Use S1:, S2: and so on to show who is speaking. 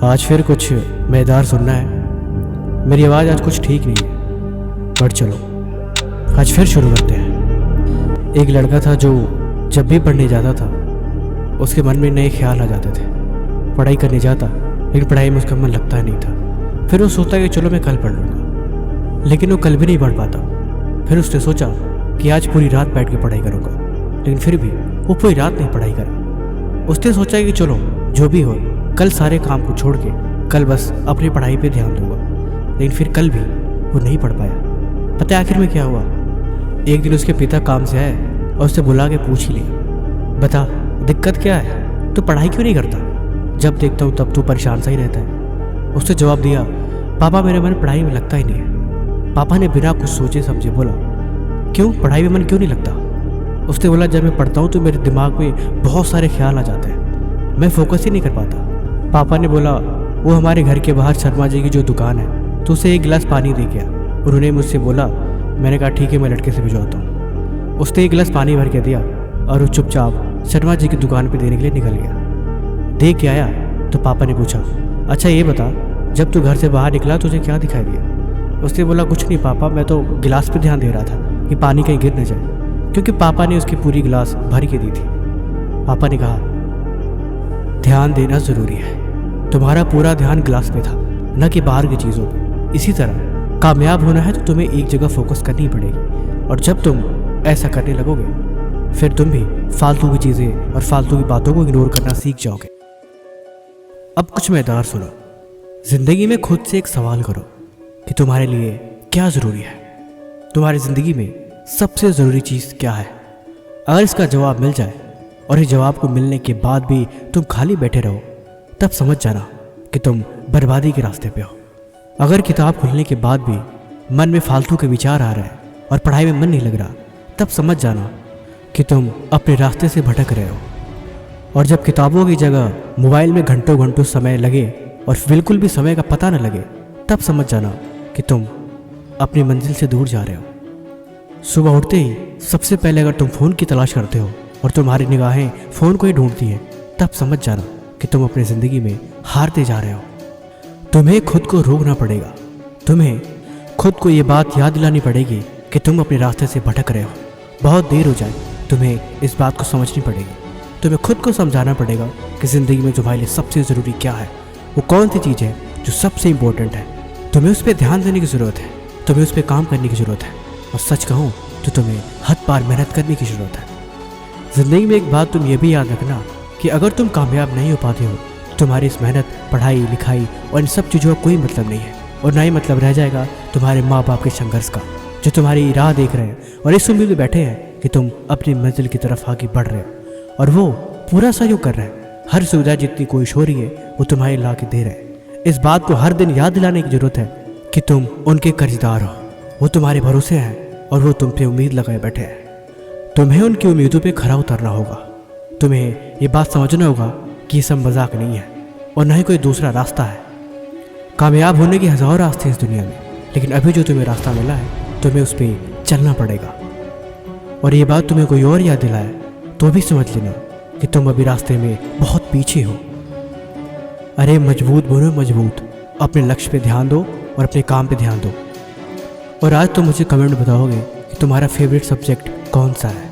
S1: आज फिर कुछ मज़ेदार सुनना है। मेरी आवाज़ आज कुछ ठीक नहीं है, बट चलो आज फिर शुरू करते हैं। एक लड़का था जो जब भी पढ़ने जाता था उसके मन में नए ख्याल आ जाते थे। पढ़ाई करने जाता लेकिन पढ़ाई में उसका मन लगता ही नहीं था। फिर वो सोचता कि चलो मैं कल पढ़ लूँगा, लेकिन वो कल भी नहीं पढ़ पाता। फिर उसने सोचा कि आज पूरी रात बैठ के पढ़ाई करूँगा, लेकिन फिर भी वो पूरी रात नहीं पढ़ाई करा। उसने सोचा कि चलो जो भी हो, कल सारे काम को छोड़ के कल बस अपनी पढ़ाई पे ध्यान दूंगा, लेकिन फिर कल भी वो नहीं पढ़ पाया। पता है आखिर में क्या हुआ? एक दिन उसके पिता काम से आए और उससे बुला के पूछ ही लिया, बता दिक्कत क्या है, तू पढ़ाई क्यों नहीं करता? जब देखता हूँ तब तू परेशान सा ही रहता है। उसने जवाब दिया, पापा मेरा मन पढ़ाई में लगता ही नहीं है। पापा ने बिना कुछ सोचे समझे बोला, क्यों पढ़ाई में मन क्यों नहीं लगता? उसने बोला, जब मैं पढ़ता हूँ तो मेरे दिमाग में बहुत सारे ख्याल आ जाते हैं, मैं फोकस ही नहीं कर पाता। पापा ने बोला, वो हमारे घर के बाहर शर्मा जी की जो दुकान है तो उसे एक गिलास पानी दे गया। उन्होंने मुझसे बोला। मैंने कहा ठीक है, मैं लड़के से भिजवाता हूँ। उसने एक गिलास पानी भर के दिया और वो चुपचाप शर्मा जी की दुकान पर देने के लिए निकल गया। देख के आया तो पापा ने पूछा, अच्छा ये बता, जब तू घर से बाहर निकला तुझे क्या दिखाई दिया? उसने बोला, कुछ नहीं पापा, मैं तो गिलास पे ध्यान दे रहा था कि पानी कहीं गिर न जाए, क्योंकि पापा ने उसकी पूरी गिलास भर के दी थी। पापा ने कहा, ध्यान देना ज़रूरी है। तुम्हारा पूरा ध्यान गिलास पे था, न कि बाहर की चीज़ों पे। इसी तरह कामयाब होना है तो तुम्हें एक जगह फोकस करनी पड़ेगी, और जब तुम ऐसा करने लगोगे फिर तुम भी फालतू की चीज़ें और फालतू की बातों को इग्नोर करना सीख जाओगे। अब कुछ मज़ेदार सुनो। ज़िंदगी में खुद से एक सवाल करो कि तुम्हारे लिए क्या ज़रूरी है। तुम्हारी ज़िंदगी में सबसे ज़रूरी चीज़ क्या है? अगर इसका जवाब मिल जाए और इस जवाब को मिलने के बाद भी तुम खाली बैठे रहो, तब समझ जाना कि तुम बर्बादी के रास्ते पे हो। अगर किताब खुलने के बाद भी मन में फालतू के विचार आ रहे हैं और पढ़ाई में मन नहीं लग रहा, तब समझ जाना कि तुम अपने रास्ते से भटक रहे हो। और जब किताबों की जगह मोबाइल में घंटों घंटों समय लगे और बिल्कुल भी समय का पता न लगे, तब समझ जाना कि तुम अपनी मंजिल से दूर जा रहे हो। सुबह उठते ही सबसे पहले अगर तुम फ़ोन की तलाश करते हो और तुम्हारी निगाहें फ़ोन को ही ढूंढती हैं, तब समझ जाना कि तुम अपनी ज़िंदगी में हारते जा रहे हो। तुम्हें खुद को रोकना पड़ेगा। तुम्हें खुद को ये बात याद दिलानी पड़ेगी कि तुम अपने रास्ते से भटक रहे हो। बहुत देर हो जाए, तुम्हें इस बात को समझनी पड़ेगी। तुम्हें खुद को समझाना पड़ेगा कि ज़िंदगी में तुम्हारे लिए सबसे ज़रूरी क्या है, वो कौन सी चीज़ है जो सबसे इम्पोर्टेंट है। तुम्हें उस पर ध्यान देने की ज़रूरत है, तुम्हें उस पर काम करने की ज़रूरत है, और सच कहूँ तो तुम्हें हद पार मेहनत करने की ज़रूरत है। ज़िंदगी में एक बात तुम ये भी याद रखना कि अगर तुम कामयाब नहीं हो पाते हो, तुम्हारी इस मेहनत, पढ़ाई, लिखाई और इन सब चीज़ों का कोई मतलब नहीं है, और ना ही मतलब रह जाएगा तुम्हारे माँ बाप के संघर्ष का, जो तुम्हारी राह देख रहे हैं और इस उम्मीद में बैठे हैं कि तुम अपनी मंजिल की तरफ आगे बढ़ रहे हो, और वो पूरा सहयोग कर रहे हैं। हर सुविधा जितनी कोशिश हो रही है वो तुम्हारे ला के दे रहे हैं। इस बात को हर दिन याद दिलाने की ज़रूरत है कि तुम उनके कर्जदार हो। वो तुम्हारे भरोसे हैं और वो तुम पे उम्मीद लगाए बैठे हैं। तुम्हें उनकी उम्मीदों पे खरा उतरना होगा। तुम्हें ये बात समझना होगा कि ये सब मजाक नहीं है और ना ही कोई दूसरा रास्ता है। कामयाब होने के हज़ारों रास्ते हैं इस दुनिया में, लेकिन अभी जो तुम्हें रास्ता मिला है तुम्हें उस पर चलना पड़ेगा। और ये बात तुम्हें कोई और याद दिलाए तो भी समझ लेना कि तुम अभी रास्ते में बहुत पीछे हो। अरे मजबूत बनो मजबूत, अपने लक्ष्य पे ध्यान दो और अपने काम पे ध्यान दो। और आज तुम मुझे कमेंट बताओगे कि तुम्हारा फेवरेट सब्जेक्ट कौन सा है।